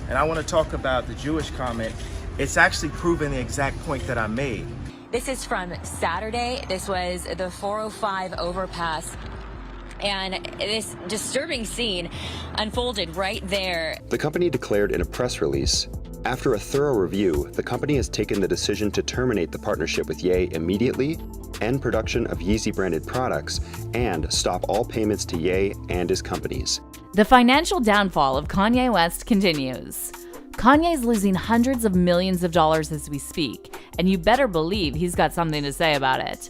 And I want to talk about the Jewish comment. It's actually proving the exact point that I made. This is from Saturday. This was the 405 overpass. And this disturbing scene unfolded right there. The company declared in a press release, after a thorough review, the company has taken the decision to terminate the partnership with Ye immediately, end production of Yeezy-branded products, and stop all payments to Ye and his companies. The financial downfall of Kanye West continues. Kanye's losing hundreds of millions of dollars as we speak, and you better believe he's got something to say about it.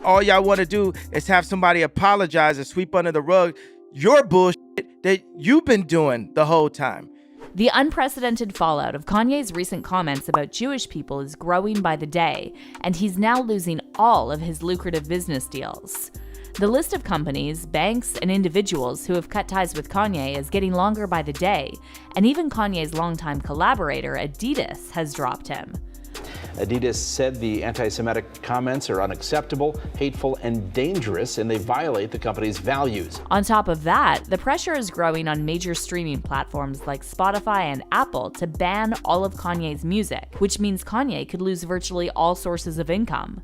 All y'all want to do is have somebody apologize and sweep under the rug your bullshit that you've been doing the whole time. The unprecedented fallout of Kanye's recent comments about Jewish people is growing by the day, and he's now losing all of his lucrative business deals. The list of companies, banks, and individuals who have cut ties with Kanye is getting longer by the day, and even Kanye's longtime collaborator, Adidas, has dropped him. Adidas said the anti-Semitic comments are unacceptable, hateful, and dangerous, and they violate the company's values. On top of that, the pressure is growing on major streaming platforms like Spotify and Apple to ban all of Kanye's music, which means Kanye could lose virtually all sources of income.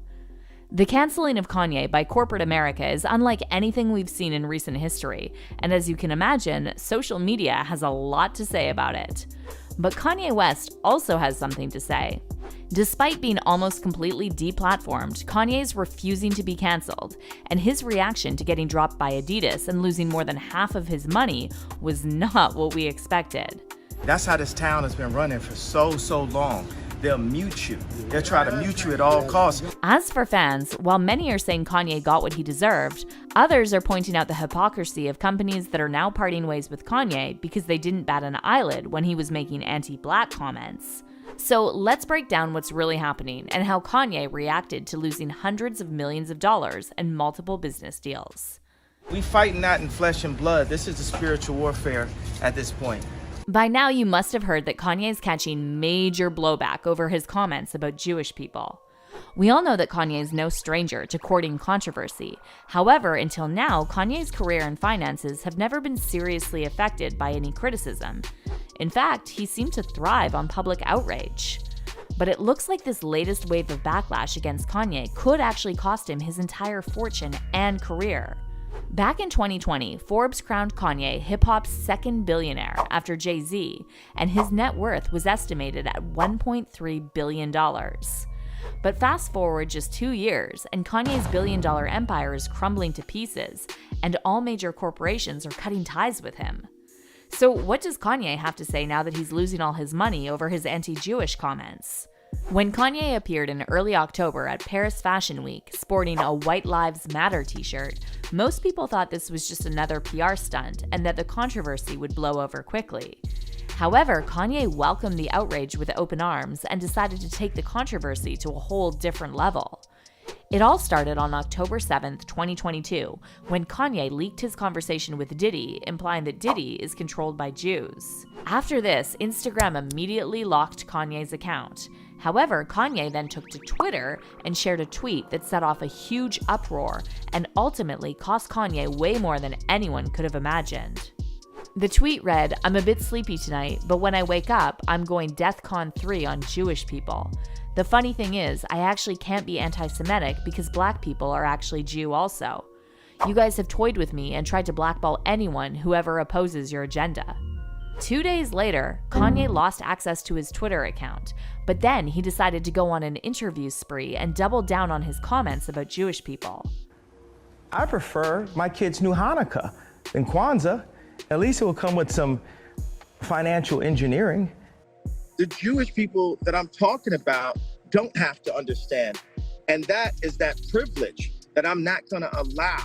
The canceling of Kanye by corporate America is unlike anything we've seen in recent history, and as you can imagine, social media has a lot to say about it. But Kanye West also has something to say. Despite being almost completely deplatformed, Kanye's refusing to be canceled, and his reaction to getting dropped by Adidas and losing more than half of his money was not what we expected. That's how this town has been running for so long. They'll mute you. They'll try to mute you at all costs. As for fans, while many are saying Kanye got what he deserved, others are pointing out the hypocrisy of companies that are now parting ways with Kanye because they didn't bat an eyelid when he was making anti-black comments. So let's break down what's really happening and how Kanye reacted to losing hundreds of millions of dollars and multiple business deals. We fight not in flesh and blood. This is a spiritual warfare at this point. By now, you must have heard that Kanye's catching major blowback over his comments about Jewish people. We all know that Kanye is no stranger to courting controversy. However, until now, Kanye's career and finances have never been seriously affected by any criticism. In fact, he seemed to thrive on public outrage. But it looks like this latest wave of backlash against Kanye could actually cost him his entire fortune and career. Back in 2020, Forbes crowned Kanye hip-hop's second billionaire after Jay-Z, and his net worth was estimated at $1.3 billion. But fast forward just 2 years, and Kanye's billion-dollar empire is crumbling to pieces, and all major corporations are cutting ties with him. So what does Kanye have to say now that he's losing all his money over his anti-Jewish comments? When Kanye appeared in early October at Paris Fashion Week sporting a White Lives Matter t-shirt, most people thought this was just another PR stunt and that the controversy would blow over quickly. However, Kanye welcomed the outrage with open arms and decided to take the controversy to a whole different level. It all started on October 7th, 2022, when Kanye leaked his conversation with Diddy, implying that Diddy is controlled by Jews. After this, Instagram immediately locked Kanye's account. However, Kanye then took to Twitter and shared a tweet that set off a huge uproar and ultimately cost Kanye way more than anyone could have imagined. The tweet read, "I'm a bit sleepy tonight, but when I wake up, I'm going DEFCON 3 on Jewish people. The funny thing is, I actually can't be anti-Semitic because black people are actually Jew also. You guys have toyed with me and tried to blackball anyone who ever opposes your agenda." 2 days later, Kanye lost access to his Twitter account, but then he decided to go on an interview spree and double down on his comments about Jewish people. I prefer my kids' new Hanukkah than Kwanzaa. At least it will come with some financial engineering. The Jewish people that I'm talking about don't have to understand. And that is that privilege that I'm not going to allow.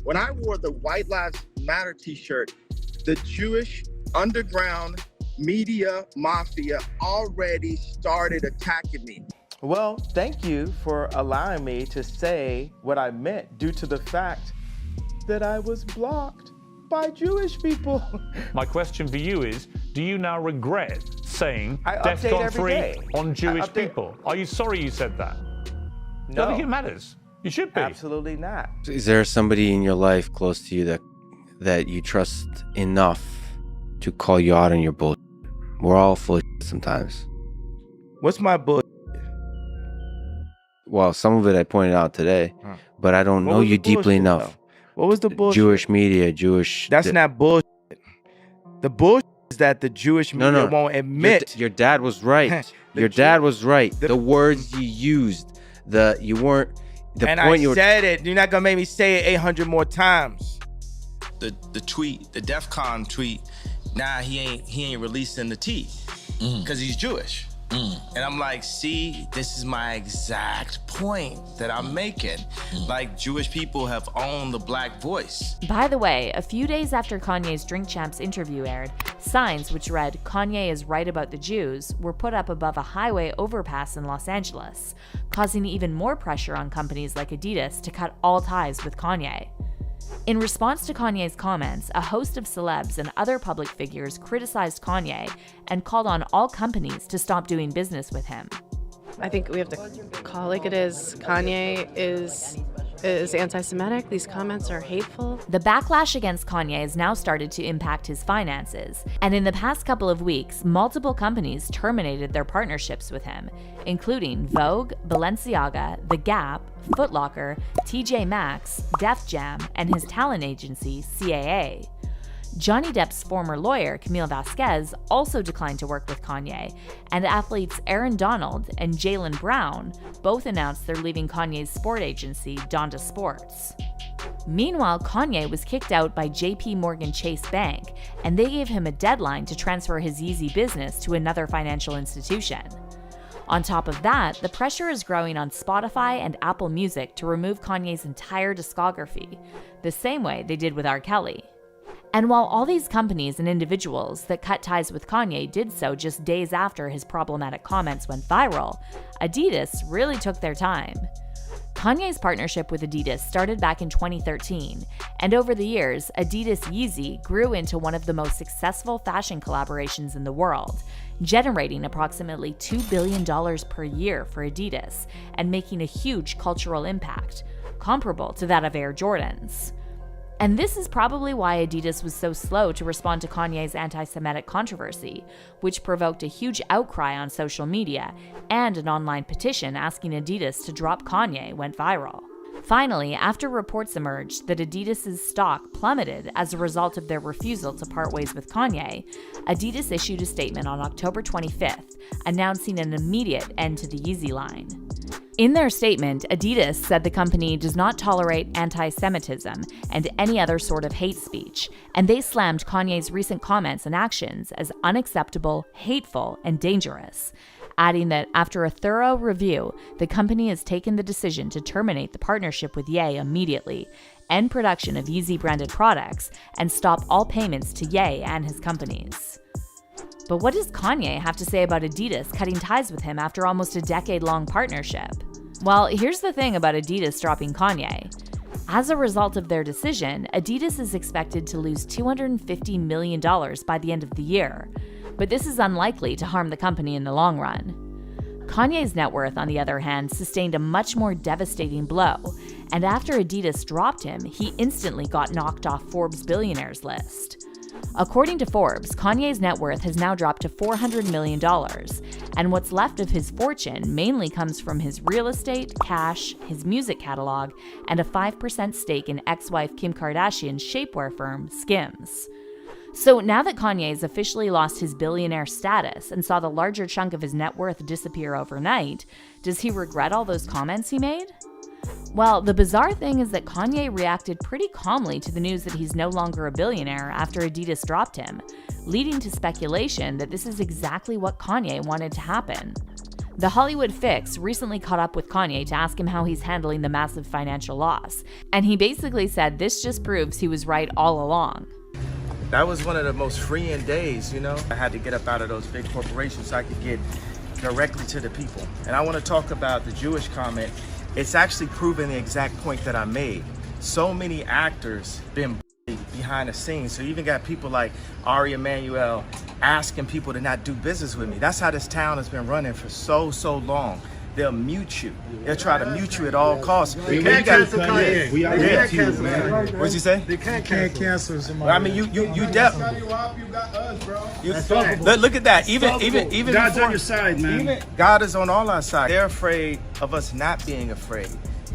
When I wore the White Lives Matter t-shirt, the Jewish underground media mafia already started attacking me. Well, thank you for allowing me to say what I meant due to the fact that I was blocked by Jewish people. My question for you is, do you now regret saying I update DEFCON every 3 day. on Jewish people? Are you sorry you said that? No. I think it matters. You should be. Absolutely not. Is there somebody in your life close to you that you trust enough to call you out on your bullshit? We're all full of sometimes. What's my bull? Well, some of it I pointed out today, but I don't know you deeply enough. Though? What was the bullshit? Jewish media, Jewish. That's not bullshit. The bullshit is that the Jewish media won't admit. Your dad was right. Your dad was right. The words you used, you weren't. The and point I said it. You're not gonna make me say it 800 more times. The tweet, the DEF CON tweet, nah, he ain't releasing the tea because he's Jewish. And I'm like, see, this is my exact point that I'm making. Like, Jewish people have owned the black voice. By the way, a few days after Kanye's Drink Champs interview aired, signs which read, "Kanye is right about the Jews," were put up above a highway overpass in Los Angeles, causing even more pressure on companies like Adidas to cut all ties with Kanye. In response to Kanye's comments, a host of celebs and other public figures criticized Kanye and called on all companies to stop doing business with him. I think we have to call it like it is. Kanye is anti-Semitic. These comments are hateful. The backlash against Kanye has now started to impact his finances, and in the past couple of weeks, multiple companies terminated their partnerships with him, including Vogue, Balenciaga, The Gap, Foot Locker, TJ Maxx, Def Jam, and his talent agency, CAA. Johnny Depp's former lawyer, Camille Vasquez, also declined to work with Kanye, and athletes Aaron Donald and Jaylen Brown both announced they're leaving Kanye's sport agency, Donda Sports. Meanwhile, Kanye was kicked out by JP Morgan Chase Bank, and they gave him a deadline to transfer his Yeezy business to another financial institution. On top of that, the pressure is growing on Spotify and Apple Music to remove Kanye's entire discography, the same way they did with R. Kelly. And while all these companies and individuals that cut ties with Kanye did so just days after his problematic comments went viral, Adidas really took their time. Kanye's partnership with Adidas started back in 2013, and over the years, Adidas Yeezy grew into one of the most successful fashion collaborations in the world, generating approximately $2 billion per year for Adidas and making a huge cultural impact, comparable to that of Air Jordans. And this is probably why Adidas was so slow to respond to Kanye's anti-Semitic controversy, which provoked a huge outcry on social media, and an online petition asking Adidas to drop Kanye went viral. Finally, after reports emerged that Adidas's stock plummeted as a result of their refusal to part ways with Kanye, Adidas issued a statement on October 25th, announcing an immediate end to the Yeezy line. In their statement, Adidas said the company does not tolerate anti-Semitism and any other sort of hate speech, and they slammed Kanye's recent comments and actions as unacceptable, hateful, and dangerous, adding that after a thorough review, the company has taken the decision to terminate the partnership with Ye immediately, end production of Yeezy-branded products, and stop all payments to Ye and his companies. But what does Kanye have to say about Adidas cutting ties with him after almost a decade-long partnership? Well, here's the thing about Adidas dropping Kanye. As a result of their decision, Adidas is expected to lose $250 million by the end of the year, but this is unlikely to harm the company in the long run. Kanye's net worth, on the other hand, sustained a much more devastating blow, and after Adidas dropped him, he instantly got knocked off Forbes' billionaires list. According to Forbes, Kanye's net worth has now dropped to $400 million, and what's left of his fortune mainly comes from his real estate, cash, his music catalog, and a 5% stake in ex-wife Kim Kardashian's shapewear firm, Skims. So now that Kanye's officially lost his billionaire status and saw the larger chunk of his net worth disappear overnight, does he regret all those comments he made? Well, the bizarre thing is that Kanye reacted pretty calmly to the news that he's no longer a billionaire after Adidas dropped him, leading to speculation that this is exactly what Kanye wanted to happen. The Hollywood Fix recently caught up with Kanye to ask him how he's handling the massive financial loss, and he basically said this just proves he was right all along. That was one of the most freeing days, you know? I had to get up out of those big corporations so I could get directly to the people. And I want to talk about the Jewish comment. It's actually proving the exact point that I made. So many actors been behind the scenes. So you even got people like Ari Emanuel asking people to not do business with me. That's how this town has been running for so long. they'll mute you. They'll try to mute you at all costs. They can't cancel Kanye. We They can't cancel Kanye. What'd you say? They can't cancel somebody. I mean, you definitely. Look at that. Even God's before, on your side, man. Even God is on all our sides. They're afraid of us not being afraid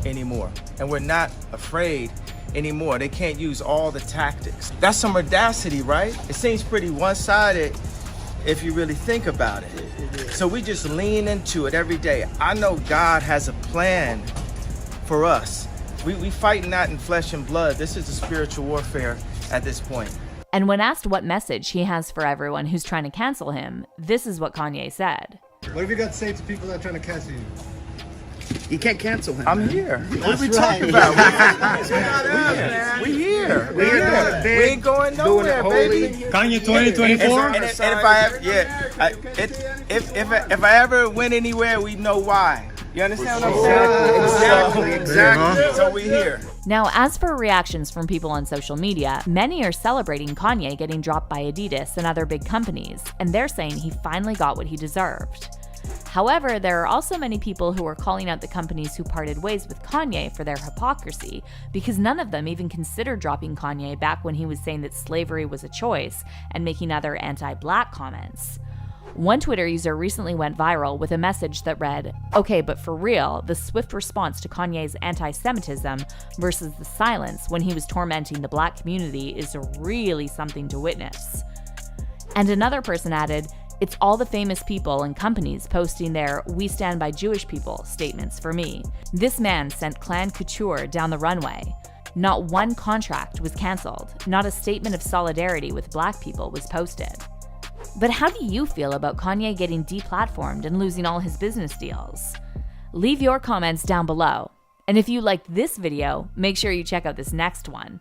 anymore, and we're not afraid anymore. They can't use all the tactics. That's some audacity, right? It seems pretty one-sided if you really think about it. So we just lean into it every day. I know God has a plan for us. We fight not in flesh and blood. This is a spiritual warfare at this point. And when asked what message he has for everyone who's trying to cancel him, this is what Kanye said. What have you got to say to people that are trying to cancel you? You can't cancel him. I'm here. What are we talking about? We here. We ain't going nowhere, baby. Kanye 2024? And if I ever went anywhere, we know why. You understand what I'm saying? Exactly. So we here. Now, as for reactions from people on social media, many are celebrating Kanye getting dropped by Adidas and other big companies, and they're saying he finally got what he deserved. However, there are also many people who are calling out the companies who parted ways with Kanye for their hypocrisy, because none of them even considered dropping Kanye back when he was saying that slavery was a choice and making other anti-black comments. One Twitter user recently went viral with a message that read, "Okay, but for real, the swift response to Kanye's anti-Semitism versus the silence when he was tormenting the black community is really something to witness." And another person added, "It's all the famous people and companies posting their 'We stand by Jewish people' statements for me. This man sent Clan Couture down the runway. Not one contract was canceled. Not a statement of solidarity with black people was posted." But how do you feel about Kanye getting deplatformed and losing all his business deals? Leave your comments down below. And if you liked this video, make sure you check out this next one.